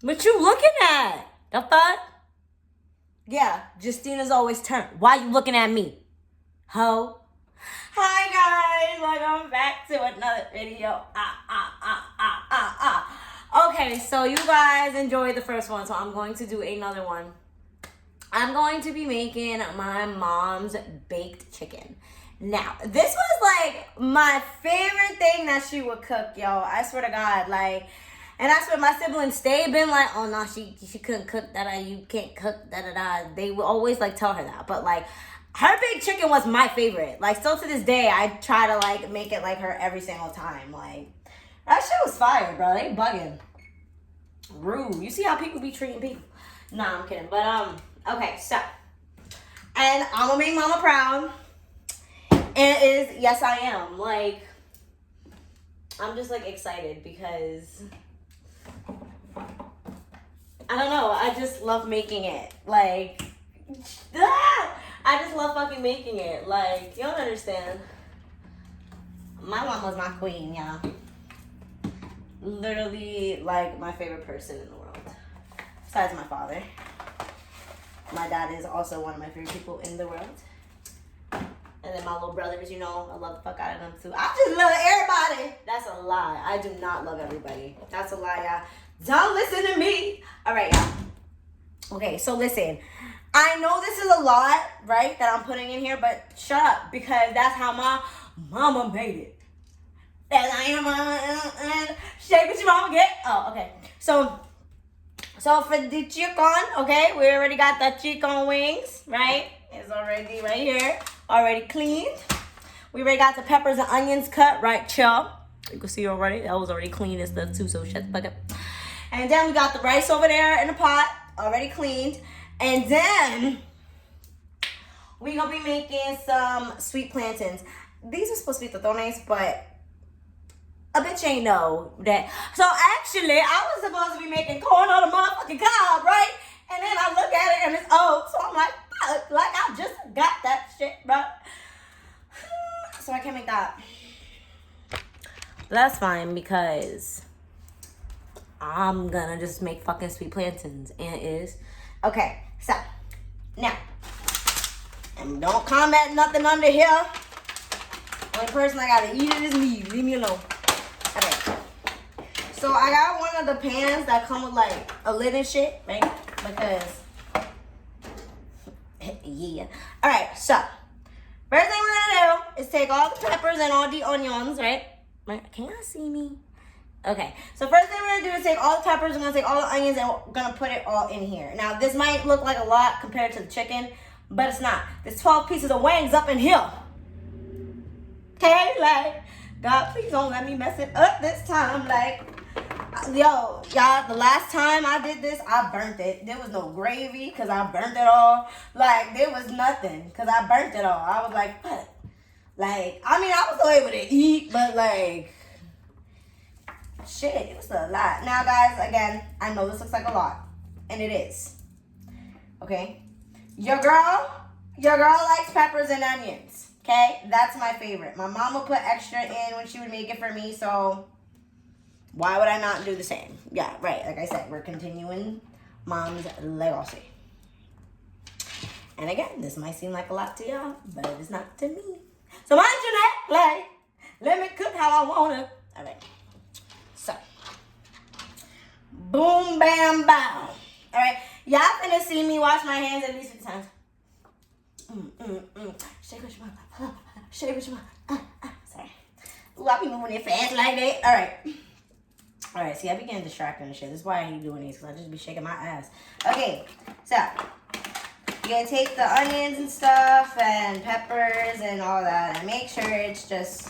What you looking at? The fuck? Yeah, Justina's always turn. Why you looking at me? Ho. Hi guys, welcome back to another video. Okay, so you guys enjoyed the first one, so I'm going to do another one. I'm going to be making my mom's baked chicken. Now, this was like my favorite thing that she would cook, yo. I swear to God, like, and that's what my siblings stay been like, oh no, she couldn't cook that, you can't cook da. They would always like tell her that, but like her baked chicken was my favorite. Like still to this day, I try to like make it like her every single time. Like that shit was fire, bro. They bugging. Rude. You see how people be treating people? Nah, I'm kidding. But okay, so and I'm gonna make mama proud. And it is, yes I am. Like I'm just like excited because I don't know, I just love making it. Like I just love fucking making it. Like, you don't understand. My mom was my queen, y'all. Literally, like, my favorite person in the world. Besides my father. My dad is also one of my favorite people in the world. And then my little brothers, you know, I love the fuck out of them too. I just love everybody. That's a lie. I do not love everybody. That's a lie, y'all. Don't listen to me. All right, y'all. Okay, so listen. I know this is a lot, right, that I'm putting in here, but shut up, because that's how my mama made it. That's how your mama, shake what your mama get. Oh, okay. So for the chicken, okay, we already got the chicken wings, right? It's already right here, already cleaned. We already got the peppers and onions cut, right, chill. You can see already, that was already clean and stuff too, so shut the fuck up. And then we got the rice over there in the pot, already cleaned. And then we gonna be making some sweet plantains. These are supposed to be totones, but a bitch ain't know that. So actually, I was supposed to be making corn on the motherfucking cob, right? And then I look at it and it's old, so I'm like, fuck, like I just got that shit, bro. So I can't make that. But that's fine because I'm gonna just make fucking sweet plantains, and it is. Okay, so now, and don't comment nothing under here. Only person I gotta eat it is me. Leave me alone. Okay. So I got one of the pans that come with like a lid and shit, right? Because yeah. All right. So first thing we're gonna do is take all the peppers and all the onions, right? Can y'all see me? Okay, so first thing we're gonna do is take all the peppers, we're gonna take all the onions, and we're gonna put it all in here. Now, this might look like a lot compared to the chicken, but it's not. There's 12 pieces of wings up in here. Okay, like, God, please don't let me mess it up this time. Like, yo, y'all, the last time I did this, I burnt it. There was no gravy, because I burnt it all. Like, there was nothing, because I burnt it all. I was like, what? Like, I mean, I was still able to eat, but like, shit, it was a lot. Now, guys, again, I know this looks like a lot, and it is. Okay? Your girl likes peppers and onions. Okay? That's my favorite. My mom would put extra in when she would make it for me, so why would I not do the same? Yeah, right. Like I said, we're continuing mom's legacy. And again, this might seem like a lot to y'all, but it is not to me. So mind you, like, let me cook how I want to. All right. So, boom, bam, bow. All right, y'all finna see me wash my hands at least 50 times. Shake with your mouth. Shake with your mouth. Sorry. Ooh, I be moving it fast like that. All right. See, I be getting distracted and shit. This is why I hate doing these, because I just be shaking my ass. Okay, so you're gonna take the onions and stuff and peppers and all that, and make sure it's just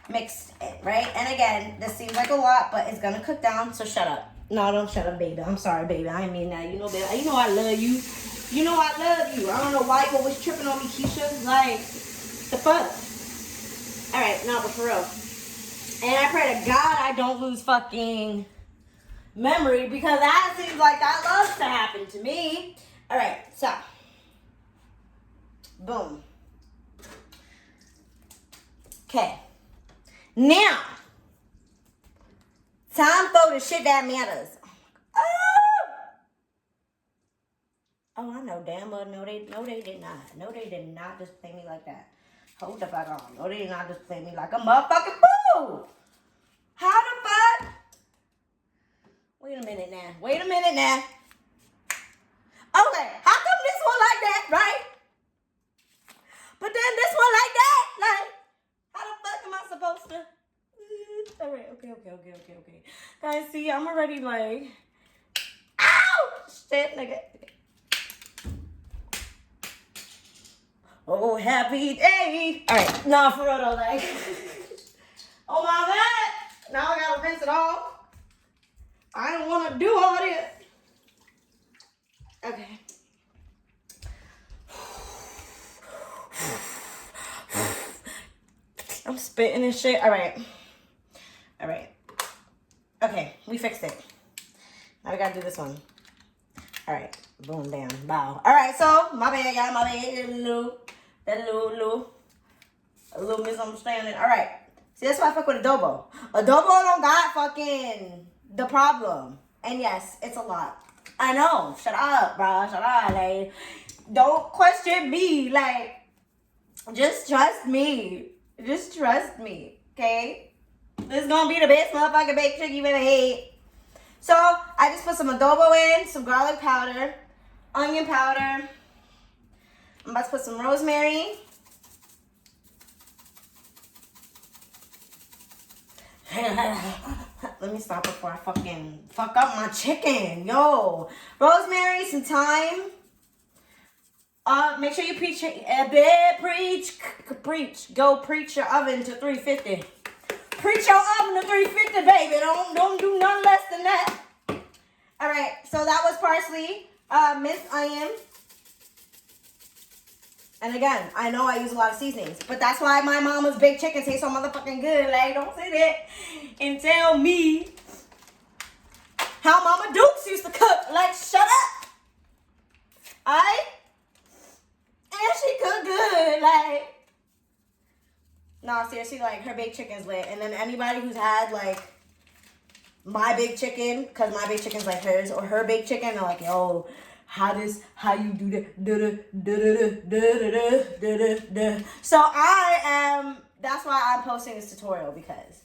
mixed it, right? And again, this seems like a lot, but it's gonna cook down, so shut up. No, don't shut up, baby. I'm sorry, baby. I ain't mean that. You know, baby. You know I love you. You know I love you. I don't know why you always tripping on me, Keisha. Like, the fuck? Alright, no, but for real. And I pray to God I don't lose fucking memory, because that seems like that loves to happen to me. Alright, so. Boom. Okay. Now, time for the shit that matters. know damn well no they did not. No, they did not just play me like that. Hold the fuck on. No, they did not just play me like a motherfucking fool. How the fuck? Wait a minute now. Okay, how come this one like that, right? But then this one like that, like, how the fuck am I supposed to? All right, okay. Guys, see, I'm already like, ow, shit, nigga. Oh, happy day. All right, no, for real though, like, oh my God, now I gotta rinse it off. I don't want to do all this. Okay. I'm spitting and shit. All right. Okay, we fixed it. Now we gotta do this one. All right. Boom, bam, bow. All right, so my bad, y'all. My bad. That little misunderstanding. All right. See, that's why I fuck with adobo. Adobo don't got fucking the problem. And yes, it's a lot. I know. Shut up, bro. Shut up. Like, don't question me. Like, just trust me. Okay? This is gonna be the best motherfucking baked chicken you've ever had. So, I just put some adobo in, some garlic powder, onion powder. I'm about to put some rosemary. Let me stop before I fucking fuck up my chicken. Yo. Rosemary, some thyme. Make sure you preach. Go preach your oven to 350. Preach your oven to 350, baby. Don't do nothing less than that. All right. So that was parsley, minced onion. And again, I know I use a lot of seasonings, but that's why my mama's baked chicken tastes so motherfucking good. Like, don't say that and tell me how Mama Dukes used to cook. Like, shut up. Alright? And she cooked good. Like, no, seriously, like, her baked chicken's lit. And then anybody who's had, like, my baked chicken, because my baked chicken's like hers, or her baked chicken, they're like, yo, how you do that? So that's why I'm posting this tutorial, because.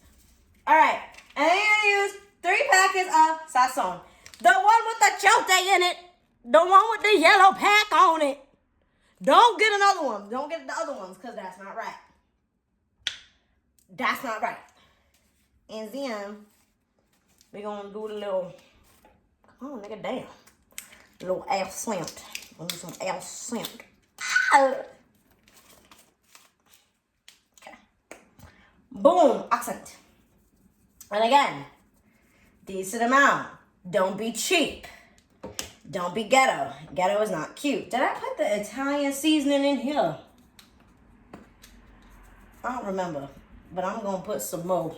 Alright, and then you're gonna use 3 packets of sazon. The one with the chote in it. The one with the yellow pack on it. Don't get another one. Don't get the other ones, because that's not right. That's not right. And then we're gonna do a little, come on, nigga, damn. A little accent. I'm gonna do some accent. Okay. Boom, accent. And again, decent amount. Don't be cheap. Don't be ghetto. Ghetto is not cute. Did I put the Italian seasoning in here? I don't remember. But I'm going to put some more.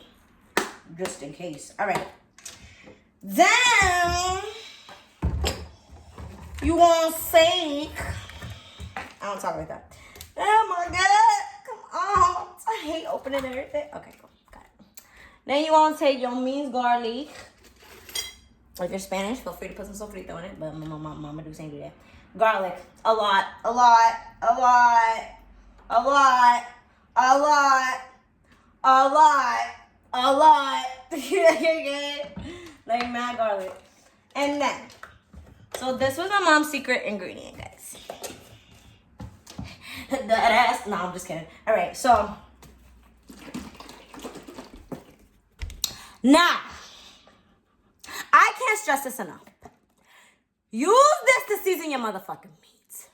Just in case. Alright. Then you want steak. I don't talk like that. Oh my God. Come on. I hate opening everything. Okay, cool. Got it. Then you want to take your minced garlic. If you're Spanish, feel free to put some sofrito in it. But my mama do saying do that. Garlic. A lot. Like mad garlic. And then, so this was my mom's secret ingredient, guys. That ass. No, I'm just kidding. All right, so now I can't stress this enough. Use this to season your motherfucking meat.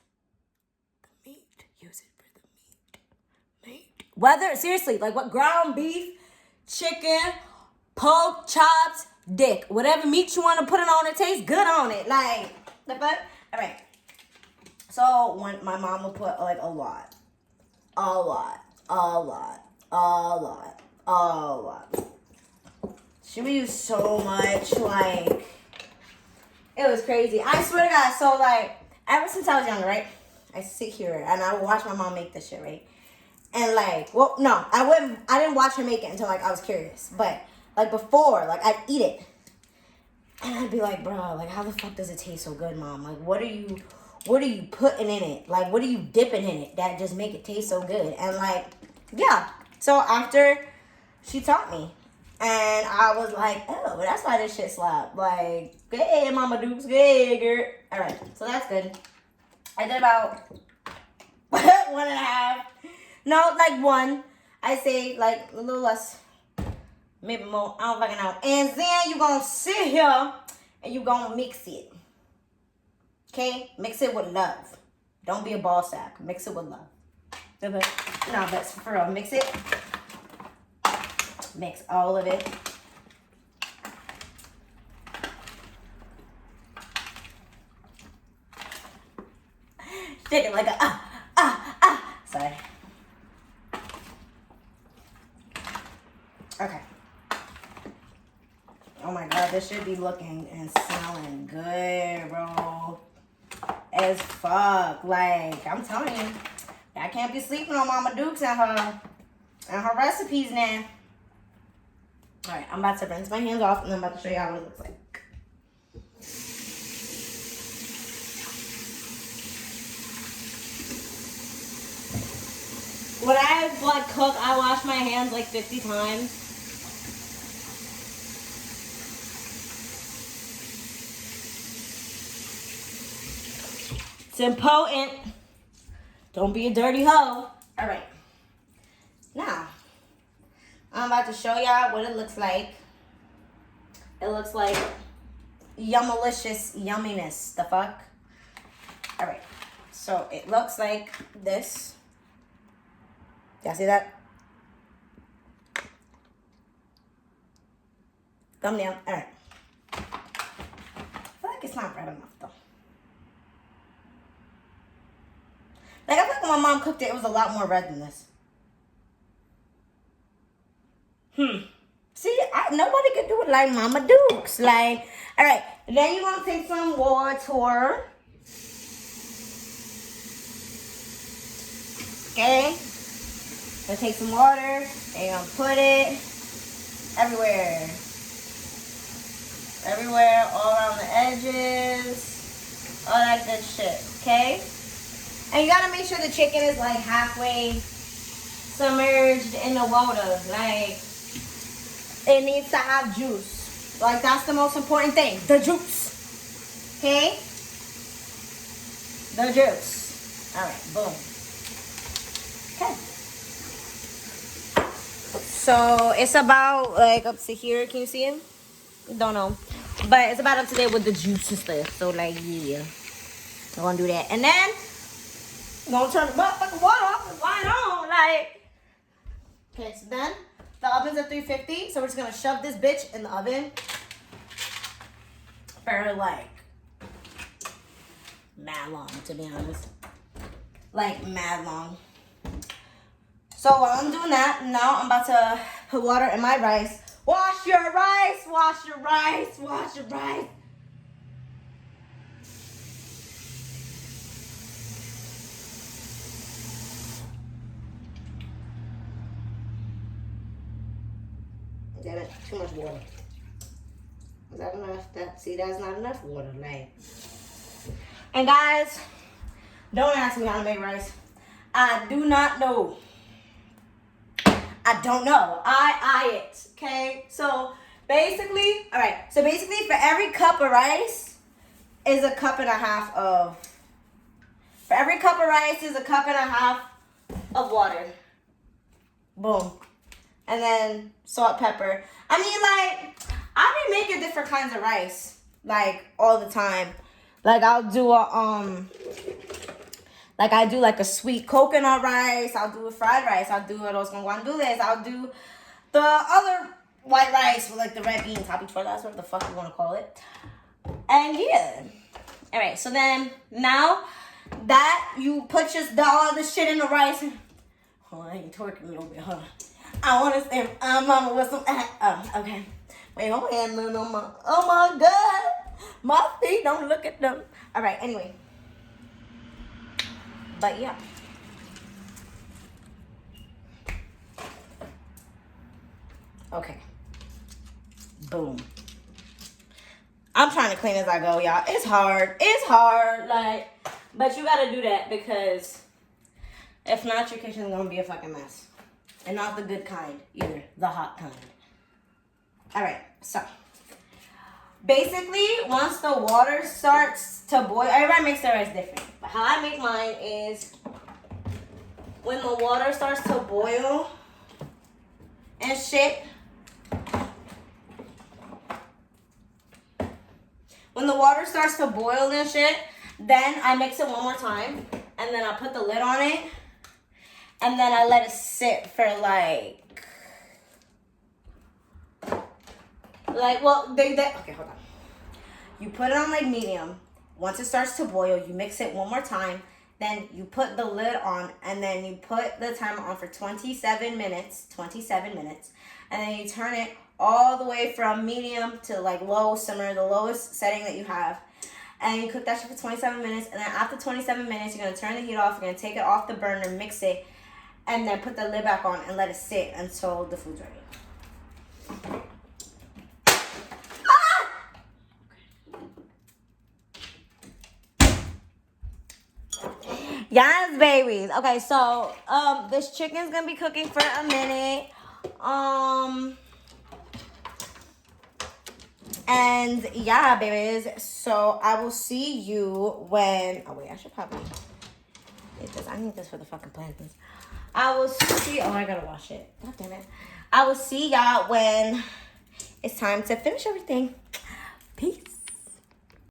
The meat. Use it for the meat. Whether, seriously, like what, ground beef, chicken, pork, chops, dick. Whatever meat you want to put it on, it tastes good on it. Like, the fuck? All right. So, when my mom would put, like, a lot. She would use so much, like, it was crazy. I swear to God. So, like, ever since I was younger, right? I sit here and I would watch my mom make this shit, right? And, like, well, no, I didn't watch her make it until, like, I was curious. But, like, before, like, I'd eat it. And I'd be like, bro, like, how the fuck does it taste so good, Mom? Like, what are you what are you putting in it? Like, what are you dipping in it that just make it taste so good? And like, yeah. So after she taught me, and I was like, oh, that's why this shit slap. Like, hey, Mama Dukes, hey, girl. All right, so that's good. I did about 1.5. No, like 1. I say like a little less, maybe more. I don't fucking know. And then you gonna sit here and you gonna mix it. Okay? Mix it with love. Don't be a ball sack. Mix it with love. No, but for real, mix it. Mix all of it. Shake it like a Sorry. Okay. Oh my god, this should be looking and smelling good, bro. As fuck. Like, I'm telling you, I can't be sleeping on Mama Dukes and her recipes now. Alright, I'm about to rinse my hands off and I'm about to show y'all what it looks like. When I like cook, I wash my hands like 50 times. It's important. Don't be a dirty hoe. All right. Now, I'm about to show y'all what it looks like. It looks like yummalicious yumminess. The fuck? All right. So it looks like this. Y'all see that? Thumbnail. All right. I feel like it's not red enough though. Like, I feel like when my mom cooked it, it was a lot more red than this. See, nobody could do it like Mama Dukes. Like, all right. Then you're going to take some water. Okay? Gonna take some water and you're gonna put it everywhere. Everywhere, all around the edges, all that good shit, okay? And you gotta make sure the chicken is like halfway submerged in the water. Like, it needs to have juice. Like, that's the most important thing, the juice, okay? The juice. All right, boom. Okay. So it's about like up to here. Can you see him? Don't know. But it's about up to there with the juice and stuff. So like, yeah. I'm gonna do that. And then I'm gonna turn the motherfucking water off and light on. Like, okay, so then the oven's at 350. So we're just gonna shove this bitch in the oven for like mad long, to be honest. Like mad long. So while I'm doing that, now I'm about to put water in my rice. Wash your rice, wash your rice, wash your rice. Damn it, too much water. Is that enough? See, that's not enough water, like. And guys, don't ask me how to make rice. I do not know. I don't know. I it. Okay? So basically, all right. So basically for every cup of rice is a cup and a half of, for every cup of rice is a cup and a half of water. Boom. And then salt, pepper. I mean, like, I be making different kinds of rice, like, all the time. Like, I'll do like, I do, like, a sweet coconut rice. I'll do a fried rice. I'll do arroz con guandules. I'll do the other white rice with, like, the red beans. Habichuelas, whatever the fuck you want to call it. And, yeah. All right, so then, now that you put just all the shit in the rice. Oh, I ain't twerking a little bit, huh? I want to say, mama with some, okay. Wait, hold on, no, oh, my God. My feet, don't look at them. All right, anyway. But yeah. Okay. Boom. I'm trying to clean as I go, y'all. It's hard. It's hard. Like, But you gotta do that because if not, your kitchen's gonna be a fucking mess. And not the good kind either, the hot kind. All right, so basically, once the water starts to boil, everybody makes their rice different. But how I make mine is when the water starts to boil and shit. When the water starts to boil and shit, then I mix it one more time. And then I put the lid on it. And then I let it sit for okay, hold on. You put it on like medium. Once it starts to boil, you mix it one more time. Then you put the lid on, and then you put the timer on for 27 minutes. 27 minutes. And then you turn it all the way from medium to like low simmer, the lowest setting that you have. And you cook that shit for 27 minutes. And then after 27 minutes, you're going to turn the heat off. You're going to take it off the burner, mix it, and then put the lid back on and let it sit until the food's ready. Yes, babies. Okay, so this chicken's gonna be cooking for a minute. And yeah, babies. So I will see you when. Oh wait, I should probably get this. I need this for the fucking planters. I will see. Oh, I gotta wash it. God damn it. I will see y'all when it's time to finish everything. Peace.